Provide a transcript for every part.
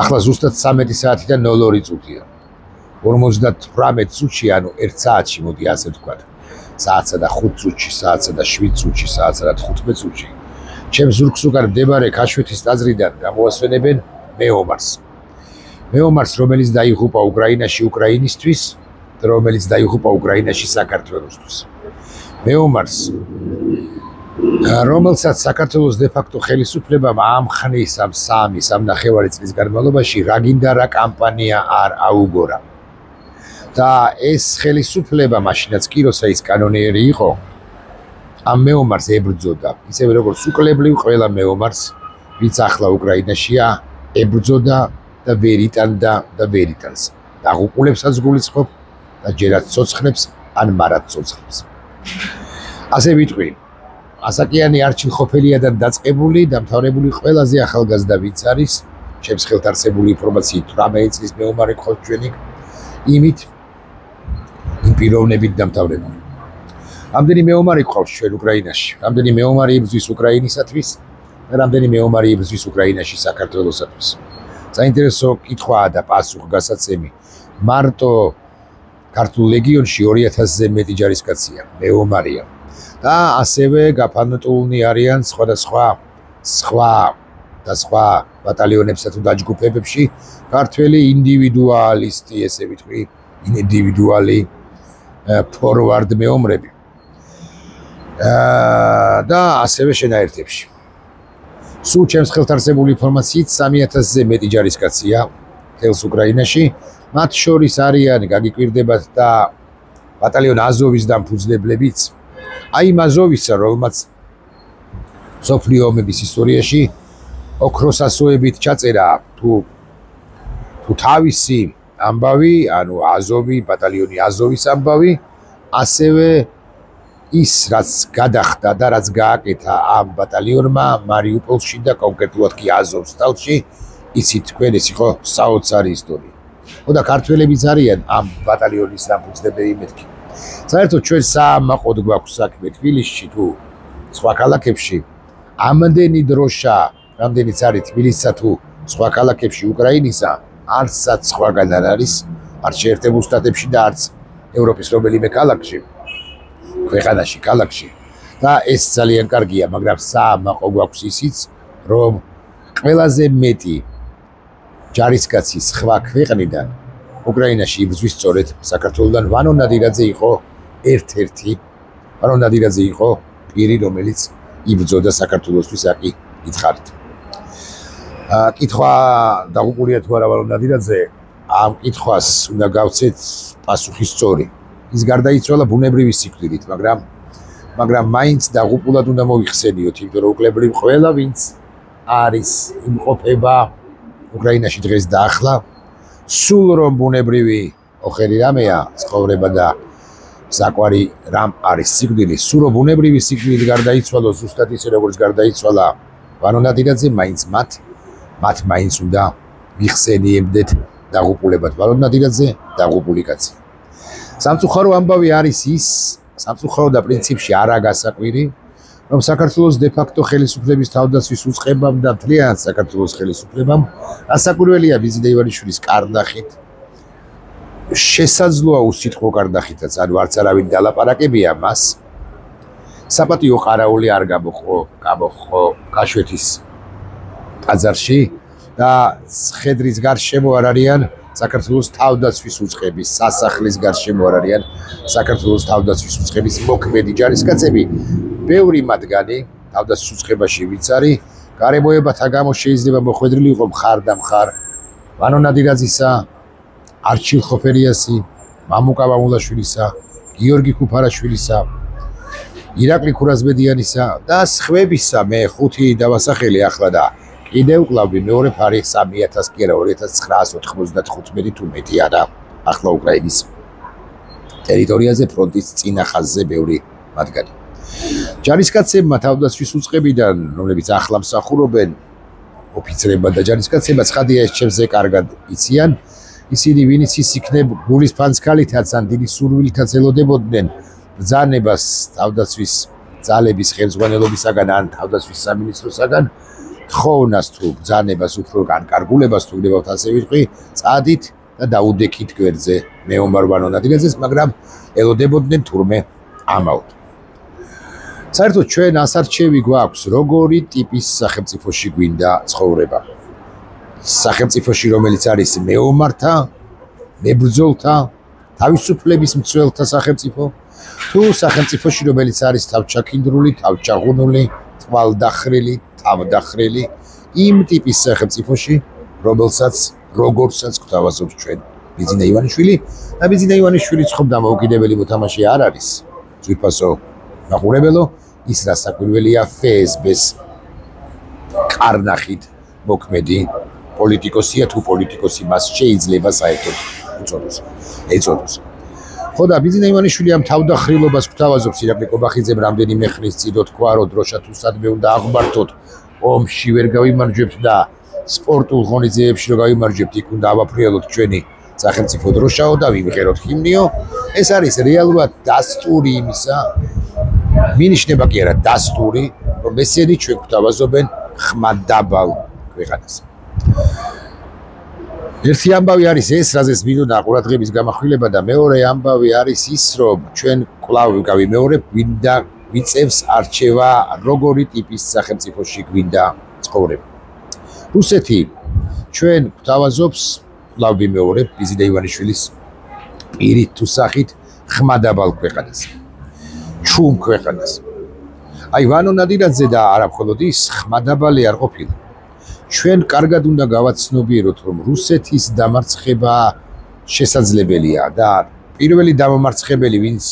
ახლა ზუსტად 13 საათიდან 02 წუთია. 58 წუთში, ანუ 1 საათში, მოდი ასე ვთქვათ. საათსა და 5 წუთში, საათსა და 7 წუთში, საათსა და 15 წუთში. ჩემს ზურგს უკან მდებარე ქაშვეთის ტაძრიდან გამოასვენებენ მეომარს. მეომარს, რომელიც დაიღუპა უკრაინაში უკრაინისთვის, რომელიც დაიღუპა უკრაინაში საქართველოსთვის. მეომარს, რომელსაც საქართველოს დე-ფაქტო ხელისუფლებამ ამ ხნის ამ 3.5 წლის განმავლობაში რაგინდა რა კამპანია არ აუგორა. და ეს ხელისუფლება მაშინაც კი როცა ის კანონიერი იყო, ამ მეომარს ებრძოდა, ისევე როგორც უკლებლივ ყველა მეომარს, ვინც ახლა უკრაინაშია, ებრძოდა და ვერ იტანდა და ვერ იტანს. დაღუპულებსაც გულისხმობ და ჯერაც ცოცხლებს ან მარად ცოცხლებს. ასე ვიტყვი, ასაკიანი არჩილხოფელიადან დაწყებული, დამთავრებული ყველაზე ახალგაზრდა ვინც არის, ჩემს ხელთ არსებული ინფორმაციით 18 წლის მეომარი გყავს ჩვენი, იმით იმ პიროვნებით დამთავრებული. რამდენი მეომარი გყავს ჩვენ უკრაინაში, რამდენი მეომარი იბრძვის უკრაინისათვის და რამდენი მეომარი იბრძვის უკრაინაში საქართველოსათვის. საინტერესო კითხვაა და პასუხგასაცემი. მარტო ქართულ ლეგიონში 2000-ზე მეტი ჯარისკაცია, მეომარია. და ასევე გაფანტულნი არიან სხვა ბატალიონებსა თუ დაჯგუფებებში ქართველი ინდივიდუალისტი, ესე ვიტყვი, ინდივიდუალი ფორვარდ მეომრები. და ასევე შენაერთებში. სულ ჩემს ხელთ არსებული ინფორმაციით 3000-ზე მეტი ჯარისკაცია თელს უკრაინაში, მათ შორის არიან გაგიკვირდებათ და ბატალიონ აზოვის დამფუძნებლებიც. აი იმ აზოვისა, რომელმაც მსოფლიო ომების ისტორიაში ოქროს ასოებით ჩაწერა თუ თავისი ამბავი, ანუ აზოვი, ბატალიონი აზოვის ამბავი, ასევე ის რაც გადახდა და რაც გააკეთა ამ ბატალიონმა მარიუპოლში და კონკრეტულად კი აზოვსტალში, იცით თქვენ, ეს იყო საოცარი ისტორია. და ქართველებიც არიან ამ ბატალიონის დამფუძნებელი მეთქი. საერთოდ ჩვენ საამაყოდ გვაქვს საქმე თბილისში თუ სხვა ქალაქებში, ამდენი დროშა, რამდენიც არის თბილისსა თუ სხვა ქალაქებში უკრაინისა, არცაც სხვაგან არ არის, არც შეერთებულ შტატებში და არც ევროპის რომელიმე ქალაქში, ქვეყანაში, ქალაქში. და ეს ძალიან კარგია, მაგრამ საამაყო გვაქვს ისიც, რომ ყველაზე მეტი ჯარისკაცი სხვა ქვეყნიდან უკრაინაში იბრძვის სწორედ საქართველოსთან. ვანო ნადირაძე იყო ერთ-ერთი, ვანო ნადირაძე იყო პირი, რომელიც იბრძოდა საქართველოსთვის, აკი გითხარით. კითხვა დაღუპულია თუ არა ვანო ნადირაძე, ამ კითხვას უნდა გავცეთ პასუხი სწორი. ის გარდაიცვალა ბუნებრივი სიკვდილით, მაგრამ მაინც დაღუპულად უნდა მოიხსენიოთ, იმიტომ რომ უკლებრივ ყველა ვინც არის იმყოფება უკრაინაში დღეს და ახლა, სულ რომ ბუნებრივი ოხერი რამეა, ცხოვრება და საკვარი რამ არის სიკვდილი, სულ რომ ბუნებრივი სიკვდილით გარდაიცვალო, ზუსტად ისე როგორც გარდაიცვალა ვანო ნადირაძე, მაინც მათ მაინც უნდა მიხსენიებდეთ დაღუპულებად. ვანო ნადირაძე დაღუპული კაცი. სამწუხარო ამბავი არის ის, სამწუხარო და პრინციპში არა გასაკვირი, რომ საქართველოს დე-ფაქტო ხელისუფლების თავდაცვის უწყებამ და მთლიანად საქართველოს ხელისუფლებამ ასაკვირველია ბიზიდა ივანიშვილის კარდახით, შესაძლოა უსიტყვო კარდახითაც, ანუ არც არავინ დალაპარაკებია მას, საპატიო ყარაული არ გამოხო ქაშვეთის ტაძარში და ხედრის გარშემო არ არიან საქართველოს თავდაცვის უწყების, სასახლის გარშემო არ არიან საქართველოს თავდაცვის უწყების მოქმედი ჯარისკაცები. ბევრი მათგანი თავდაცვის უწყებაში ვინც არის, გარემოებათა გამო შეიძლება მოხვედრილი იყო მხარ და მხარ ვანო ნადირაძისა, არჩილ ხოფერიასი, მამუკა მამულაშვილისა, გიორგი ქუფარაშვილისა, ირაკლი ქურაზბედიანისა და სხვებისა. მე 5 დავასახელი ახლა და კიდევ კლავდი მეორე ფარი 3000 კი არა 2995 თუ მეტი არა ახლა უკრაინის ტერიტორიაზე ფრონტის წინა ხაზზე ბევრი მათგანი. ჯარისკაცებმა თავდაცვის უწყებიდან, რომლებიც ახლა მსახურობენ, ოფიცრებმა და ჯარისკაცებმა, ცხადია ეს ჩემზე კარგად იციან, ისინი ვინც ის იქნებ გულის ფანცქალითაც ან დიდი სურვილითაც ელოდებოდნენ ბრძანებას თავდაცვის ძალების ხელმძღვანელობისაგან ან თავდაცვის სამინისტროსაგან, თხოვნას თუ ბრძანებას უფრო განკარგულებას თუ გდებავთ ასე ვიტყვი, წადით და დაუდექით გვერდზე მეომარბანო ნადირაძეს, მაგრამ ელოდებოდნენ თურმე ამაოდ. საერთოდ ჩვენ ასარჩევი გვაქვს, როგორი ტიპის სახელმწიფოში გვინდა ცხოვრება. სახელმწიფოში, რომელიც არის მეომართა, მებრძოლთა, თავისუფლების მცველთა სახელმწიფო, თუ სახელმწიფოში, რომელიც არის თავჩაქინდრული, თავჩაღუნული, თვალდახრილი, თავდახრილი, იმ ტიპის სახელმწიფოში, როგორცაც გვთავაზობს ჩვენ ბიძინა ივანიშვილი და ბიძინა ივანიშვილი ცხობდა მოუკიდებელი მოთამაშე არ არის. ძვირფასო მაყურებელო, ის რასაკვირველია FSB-ს კარნახით მოქმედი პოლიტიკოსია თუ პოლიტიკოსი მას შეიძლება საერთოდ ეწოდოს. ხო და ბიძინა ივანიშვილი ამ თავდახრილობას გვთავაზობს ირაკლი კობახიძემ რამდენიმე ხნის წინ თქვა, რომ დროშა თუ სადმე უნდა აღბართოთ, ომში ვერ გავიმარჯვებთ და სპორტულ ღონისძიებებში რომ გავიმარჯვებთ, იქ უნდა ავაფრიალოთ ჩვენი სახელმწიფო დროშაო და ვიმღეროთ ჰიმნიო. ეს არის რეალურად დასტური იმისა, მინიშნება კი არა დასტური, რომ ესენი ჩვენ გვთავაზობენ ხმადაბალ ქვეყანას. ერთი ამბავი არის ეს, რაზეც მინდოდა ყურადღების გამახვილება და მეორე ამბავი არის ის, რომ ჩვენ კვლავ გავიმეორებ, გვინდა ვიწევს არჩევა, როგორი ტიპის სახელმწიფოში გვინდა ცხოვრება. რუსეთი ჩვენ გვთავაზობს, კვლავ ვიმეორებ, ბიძინა ივანიშვილის პირით თუ სახით ხმადაბალ ქვეყანას. ჩუმ ქვეყანას. აი ვანო ნადირაძე და არა მხოლოდ ის ხმადაბალი არ ყოფილა. ჩვენ კარგად უნდა გავაცნობიეროთ, რომ რუსეთის დამარცხება შესაძლებელია და პირველი დამამარცხებელი, ვინც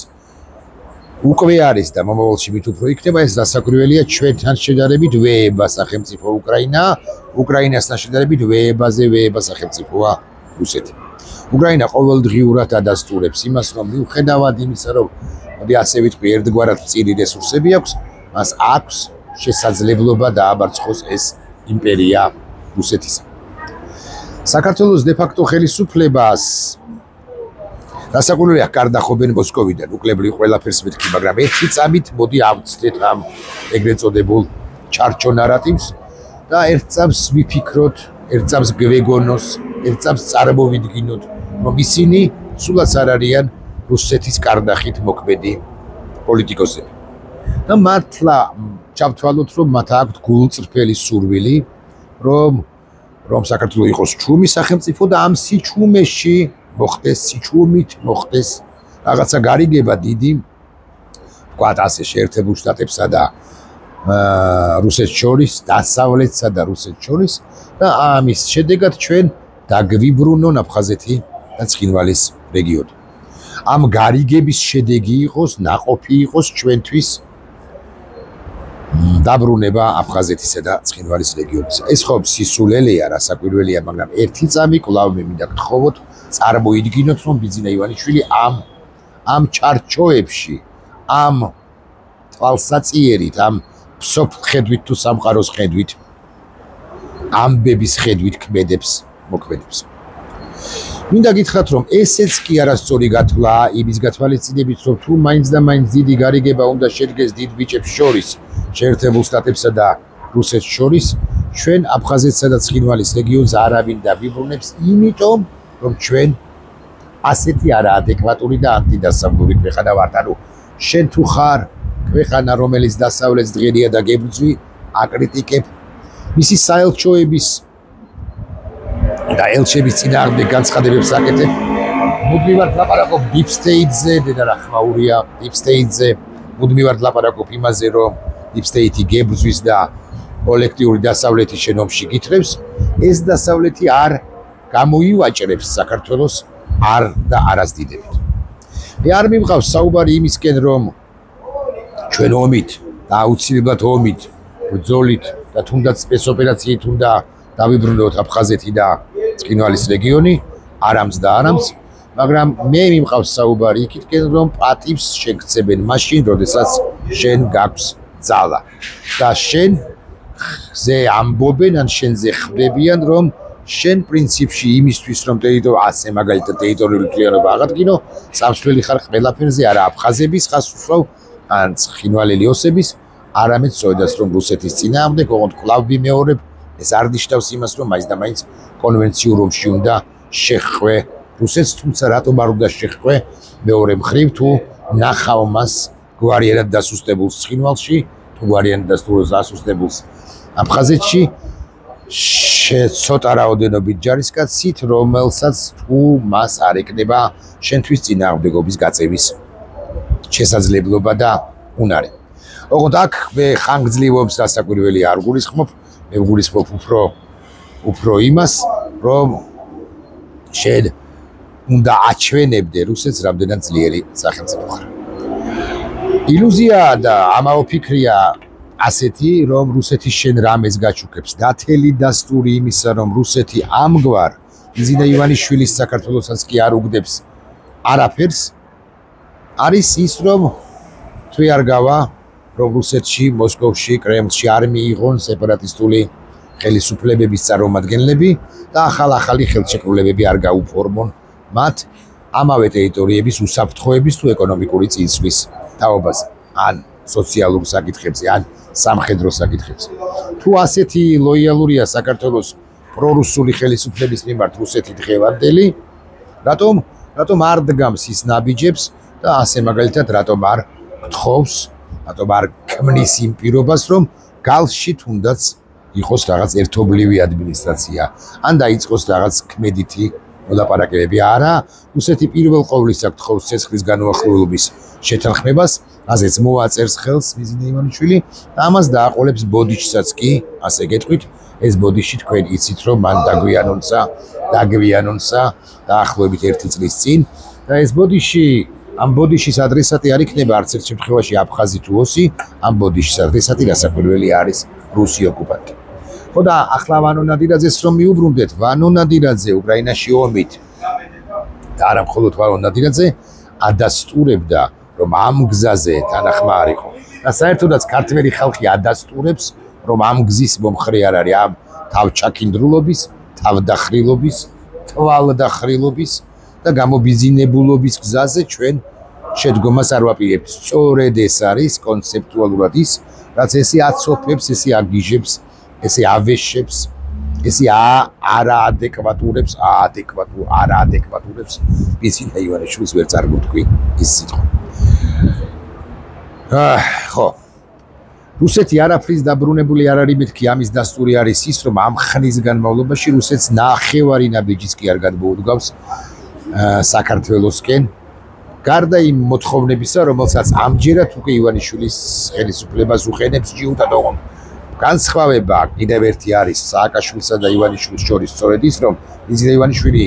უკვე არის და მომავალში მით უფრო იქნება, ეს დასაკვირველია ჩვენთან შედარებით ვეება სახელმწიფო უკრაინა, უკრაინასთან შედარებით ვეება სახელმწიფოა რუსეთი. უკრაინა ყოველდღიურად ადასტურებს იმას, რომ მიუხედავად იმისა, რომ მოდი ასე ვიტყვი, ერთგვარად მწირი რესურსები აქვს, მას აქვს შესაძლებლობა დააბარცხოს ეს იმპერია რუსეთის. საქართველოს დე-ფაქტო ხელისუფლებას დასაკვირველია გარდახობენ მოსკოვიდან, უკლებლივ ყველაფერს მეთქი, მაგრამ ერთი წამით მოდი ავწდეთ ამ ეგრეთ წოდებულ ჩარჩო ნარატივს და ერთ წამს ვიფიქროთ, ერთ წამს გვეგონოს, ერთ წამს წარმოვიდგინოთ, რომ ისინი სულაც არ არიან რუსეთის კარნახით მოქმედი პოლიტიკოსები. და მართლა ჩავთვალოთ, რომ მათ აქვთ გულწრფელი სურვილი, რომ საქართველო იყოს ჩუმი სახელმწიფო და ამ სიჩუმეში მოხდეს, სიჩუმით მოხდეს რაღაცა გარიგება დიდი, ვთქვათ ასე, შეერთებულ შტატებსა და რუსეთს შორის, დასავლეთსა და რუსეთს შორის და ამის შედეგად ჩვენ დაგვიბრუნონ აფხაზეთი და ცხინვალის რეგიონი. ამ გარიგების შედეგი იყოს, ნაყოფი იყოს ჩვენთვის დაბრუნება აფხაზეთისა და ცხინვალის რეგიონის. ეს ხო სისულელეა, რასაკვირველია, მაგრამ ერთი წამი კვლავ მე მინდა გთხოვოთ, წარმოიდგინოთ, რომ ბიძინა ივანიშვილი ამ ჩარჩოებში, ამ თვალსაწიერით, ამ ფსოფ ხედვით თუ სამყაროს ხედვით, ამბების ხედვით მოქმედებს. მინდა გითხრათ, რომ ესეც კი არასწორი გათვლა იმის გათვალისწინებით, რომ თუ მაინც და მაინც დიდი გარიგება უნდა შედგეს დიდ ბიჭებს შორის, შეერთებულ შტატებსა და რუსეთს შორის, ჩვენ აფხაზეთსა და ცხინვალის რეგიონს არავინ დავიბრუნებს, იმიტომ რომ ჩვენ ასეთი არაადეკვატური და ანტიდასავლური ქვეყანა ვართ. ანუ შენ თუ ხარ ქვეყანა, რომელიც დასავლეთს დღერია და გებრძვი, აკრიტიკებ მისი საელჩოების და ელჩების წინააღმდეგ განცხადებებს აკეთებ. მუდმივად ლაპარაკობ deep state-ზე, დედა რა ხმაურია deep state-ზე, მუდმივად ლაპარაკობ იმაზე, რომ deep state-ი გებრძვის და კოლექტიური დასავლეთის შენობში გითხრებს, ეს დასავლეთი არ გამოივაჭრებს საქართველოს არ და არასდიდებით. მე არ მიმყავს საუბარი იმისკენ, რომ ჩვენ ომით და აუცილებლად ომით, ბრძოლით და თუნდაც სპეცოპერაციით უნდა დავიბრუნოთ აფხაზეთი და ცხინვალის რეგიონი, არამს და არამს, მაგრამ მე მიმყავს საუბარი იქითკენ, რომ პატივს შეგწებენ მაშინ, როდესაც შენ გაქვს ძალა და შენზე ამბობენ, ან შენზე ხვდებიან, რომ შენ პრინციპში იმისთვის, რომ ასე მაგალითად ტერიტორიული მთლიანობა აღადგინო, წამსვლელი ხარ ყველაფერზე, არა აფხაზების ხას უსვავ, ან ცხინვალელი ოსების, არამედ სწორედაც რომ რუსეთის წინააღმდეგ ოღონდ კვლავ ვიმეორებ, ეს არ ნიშნავს იმას, რომ მაინც და მაინც კონვენციურ ომში უნდა შეხვე რუსეთს, თუმცა რატომ არ უნდა შეხვე მეორე მხრივ თუ ნახავ მას გვარიანად დასუსტებულს ცხინვალში, თუ გვარიანად დასუსტებულს აფხაზეთში, ცოტა რაოდენობით ჯარისკაცით, რომელსაც თუ მას არ ეკნება შენთვის წინააღმდეგობის გაწევის შესაძლებლობა და უნარი. ოღონდ აქ მე ხანგრძლივობს დასაკვირველი არ გულისხმობ, მე გულისხმობ უფრო იმას, რომ შენ უნდა აჩვენებდე რუსეთს რამდენად ძლიერი სახელმწიფო ხარ. ილუზია და ამაო ფიქრია ასეთი, რომ რუსეთი შენ რამეს გაჩუქებს. დათელი დასტური იმისა, რომ რუსეთი ამგვარ იზიდა ივანიშვილის საქართველოსაც კი არ უგდებს არაფერს, არის ის, რომ თუ არ გავა, რომ რუსეთში, მოსკოვში, კრემლში არ მიიღონ სეპარატისტული ხელისუფლებების წარმომადგენლები და ახალი ხელშეკრულებები არ გაუფორმონ მათ ამავე ტერიტორიების უსაფრთხოების თუ ეკონომიკური წინსვლის თაობაზე, ან სოციალურ საკითხებზე, ან სამხედრო საკითხებზე. თუ ასეთი ლოიალურია საქართველოს პრორუსული ხელისუფლების მიმართ რუსეთი დღევანდელი, რატომ არ დგამს ის ნაბიჯებს და ასე მაგალითად რატომ არ გთხოვს, რატომ არ ქმნის იმ პირობას, რომ გალში თუნდაც იყოს რაღაც ერთობლივი ადმინისტრაცია, ან დაიწყოს რაღაც ქმედითი მოლაპარაკებები. არა, რუსეთი პირველ ყოვლისა გთხოვს ცეცხლის განუახლებლობის შეთანხმებას, ასეც მოაწერს ხელს მიზინა ივანიშვილი და ამას დააყოლებს ბოდიშსაც კი, ასე გეტყვით, ეს ბოდიში თქვენ იცით, რომ მან დაგვიანონსა დაახლოებით 1 წლის წინ და ეს ბოდიში, ამ ბოდიშის ადრესატი არ იქნება არც ერთ შემთხვევაში აფხაზი თუ ოსი, ამ ბოდიშის ადრესატი რასაკვირველი არის რუსი ოკუპანტი. ხო და ახლა ვანო ნადირაძეს რომ მიუბრუნდეთ, ვანო ნადირაძე უკრაინაში ომით და არა მხოლოდ ვანო ნადირაძე ადასტურებდა, რომ ამ გზაზე თანახმა არ იყო. და საერთოდაც ქართველი ხალხი ადასტურებს, რომ ამ გზის მომხრე არ არის, ამ თავჩაქინდრულობის, თავდახრილობის, თვალდახრილობის და გამობიზინებულობის გზაზე ჩვენ შედგომას არ ვაპირებთ. სწორედ ეს არის კონცეპტუალურად ის, რაც ესე აცოფებს, ესე აგიჟებს, ესე ავეშებს, ესე არაადეკვატურებს მიზინა ივანიშვილს ვერ წარმოვთქვი ის სიტყვა. ხო. რუსეთი არაფრის დაბრუნებული არ არის მეთქი, ამის დასტური არის ის, რომ ამ ხნის განმავლობაში რუსეთს ნახევარი ნაბიჯის კი არ გადმოუდგავს საქართველოსკენ. გარდა იმ მოთხოვნებისა, რომელსაც ამჯერად უკვე ივანიშვილის ხელისუფლებას უყენებს ჯიუტადოღომ. განსხვავება კიდევ ერთი არის სააკაშვილსა და ივანიშვილის შორის სწორედ ის, რომ მიზინა ივანიშვილი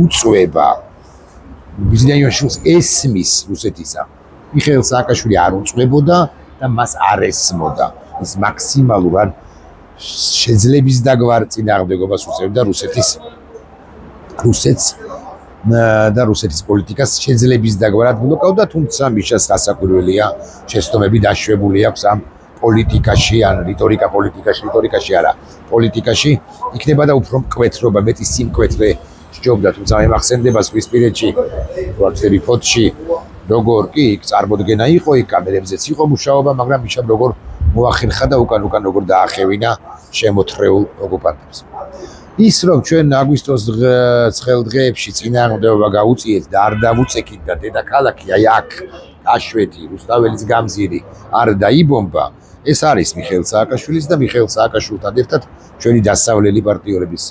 უწვევა, მიზინა ივანიშვილს ესმის რუსეთისა. მიხეილ სააკაშვილი არ უწვებოდა და მას არ ესმოდა. ის მაქსიმალურად შეძლების დაგვარ წინააღმდეგობას უწევდა რუსეთის პოლიტიკას შეძლების დაგვარად ბლოკავდა, თუმცა მიშას დასაკვირველია, შეცდომები დაშვებული აქვს ამ პოლიტიკაში, ან რიტორიკაში არა, პოლიტიკაში იქნება და უფრო მკვეთრობა, მეტი სიმკვეთრე სჯობდა, თუმცა მე მახსენდება ზღვისპირეთში, ვარცები ფოთში, როგორ კი იქ წარმოდგენა იყო, იქ კამერებზეც იყო მუშაობა, მაგრამ მიშამ როგორ მოახერხა და უკან როგორ დაახევინა შემოთრეულ ოკუპანტებს. ის რომ ჩვენ აგვისტოს ცხელ დღეებში წინააღმდეგობა გაუწიეთ და არ დავუწექით და დედაქალაქი აი აქ აშვეთი, რუსთაველის გამზირი არ დაიბომბა, ეს არის მიხეილ სააკაშვილის და მიხეილ სააკაშვილთან ერთად ჩვენი დასავლელი პარტიორების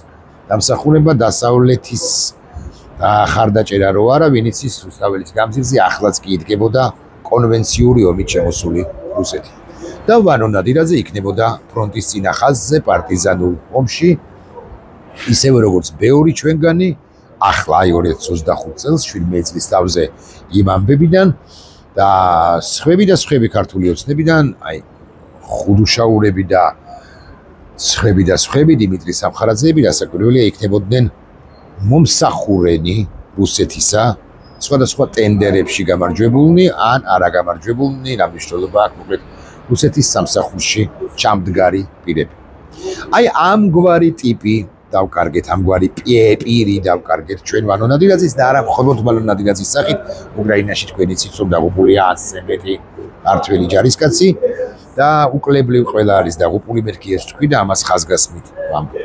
დამსახურება, დასავლეთის ხარდაჭერა რო არა, ვინც ის რუსთაველის გამზირზე ახლაც კი იდგებოდა კონვენციური ომით შემოსული რუსეთი. და ვანო ნადირაძე იქნებოდა ფრონტის წინა ხაზზე პარტიზანულ ომში, ისევე როგორც ბევრი ჩვენგანი, ახლა აი 2025 წელს 17 წლის თავზე იმ ამბებიდან და სხვები ქართული ოცნებიდან, აი ხუდუშაურები და სხვები დიმიტრი სამხარაძეები რასაკვირველია იქნებოდნენ მომსახურენი რუსეთისა სხვადასხვა ტენდერებში გამარჯვებულნი ან არა გამარჯვებულნი, რა მნიშვნელობა აქვს მოკლედ რუსეთის სამსახურში ჩამდგარი პირები. აი ამგვარი ტიპი დავკარგეთ ამგვარი პირი დავკარგეთ ჩვენ ვანო ნადირაძის და არა მხოლოდ ვანო ნადირაძის სახით უკრაინაში თქვენ იცით რომ დაღუპულია 100-ზე მეტი ქართველი ჯარისკაცი და უკლებლივ ყველა არის დაღუპული მეთქი ეს თქვი და ამას ხაზგასმით ვამბობ.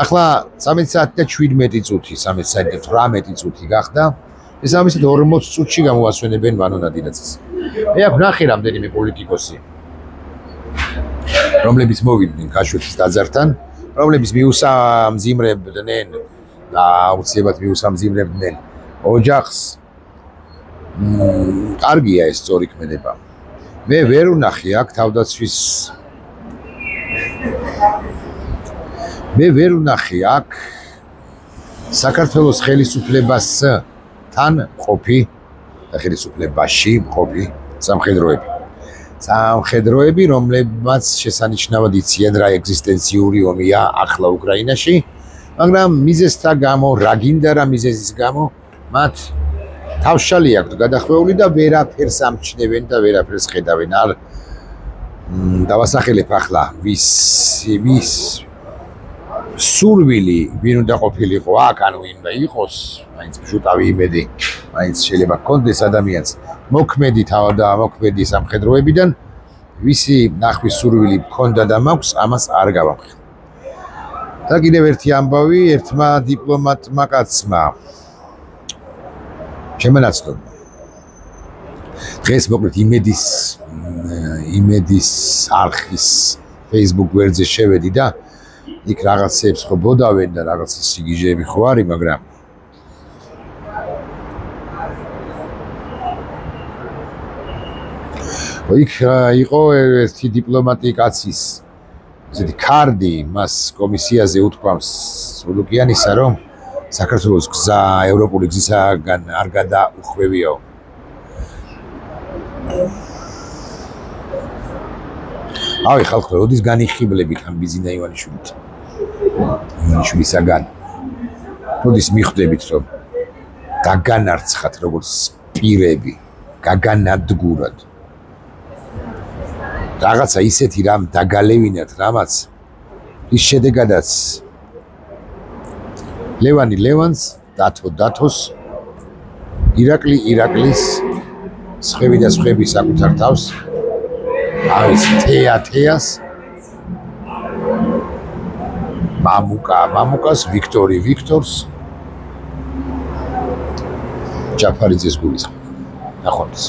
ახლა 13 საათი და 17 წუთი 13 საათი და 18 წუთი გახდა ეს ამისით 40 წუთში გამოასვენებენ ვანო ნადირაძეს. მე აქ ვნახე რამდენიმე პოლიტიკოსი რომლებიც მოვიდნენ ქაშვეთის ტაძართან რომლებიც მიუსამძიმრებდნენ და აუცილებლად მიუსამძიმრებდნენ ოჯახს კარგია ეს სწორი ქმედება მე ვერ ვნახე აქ თავდაცვის მე ვერ ვნახე აქ საქართველოს ხელისუფლებასთან ყოფი ხელისუფლებაში ყოფი სამხედროები რომლებმაც შესანიშნავად იციან რა ეგზისტენციური ომია ახლა უკრაინაში მაგრამ მიზეზთა გამო რა გინდა რა მიზეზის გამო მათ თავშალი აქვთ გადახვეული და ვერაფერს ამჩნევენ და ვერაფერს ხედავენ არ დავასახელებ ახლა ვის სურვილი ვინ უნდა ყოფილიყო აქ ან ვინ უნდა იყოს მაინც ბჟუტავი იმედი მაინც შეიძლება გქონდეს ადამიანს მოქმედი თავდა მოქმედი სამხედროებიდან ვისი ნახვის სურვილი გქონდა და მაქვს ამას არ გავამხილ და კიდევ ერთი ამბავი ერთმა დიპლომატმა კაცმა შემონაცნობა დღეს მოკლედ იმედის არხის Facebook გვერდზე შევედი და იქ რაღაცებს ხო ბოდავენ და რაღაც სიგიჟეები ხო არის მაგრამ იქ იყო ერთი დიპლომატი კაცის ესეთი კარდი მას კომისიაზე უთქვამს სულუკიანისა რომ საქართველოს გზა ევროპული გზისაგან არ გადაუხვევიო ავი ხალხო როდის განიხიბლებით ამ ბიზინა ივანიშვილისაგან როდის მიხვდებით რომ გაგანარცხათ როგორც პირები გაგანადგურათ რაღაცა ისეთი რამ დაგალევინათ რამაც ის შედეგადაც ლევანი ლევანს დათო დათოს ირაკლი ირაკლის სხევი და სხევი საკუთარ თავს არის თეა თეას მამუკას ვიქტორი ვიქტორს ჯაფარიძეს გულისხმობ ნახვამდის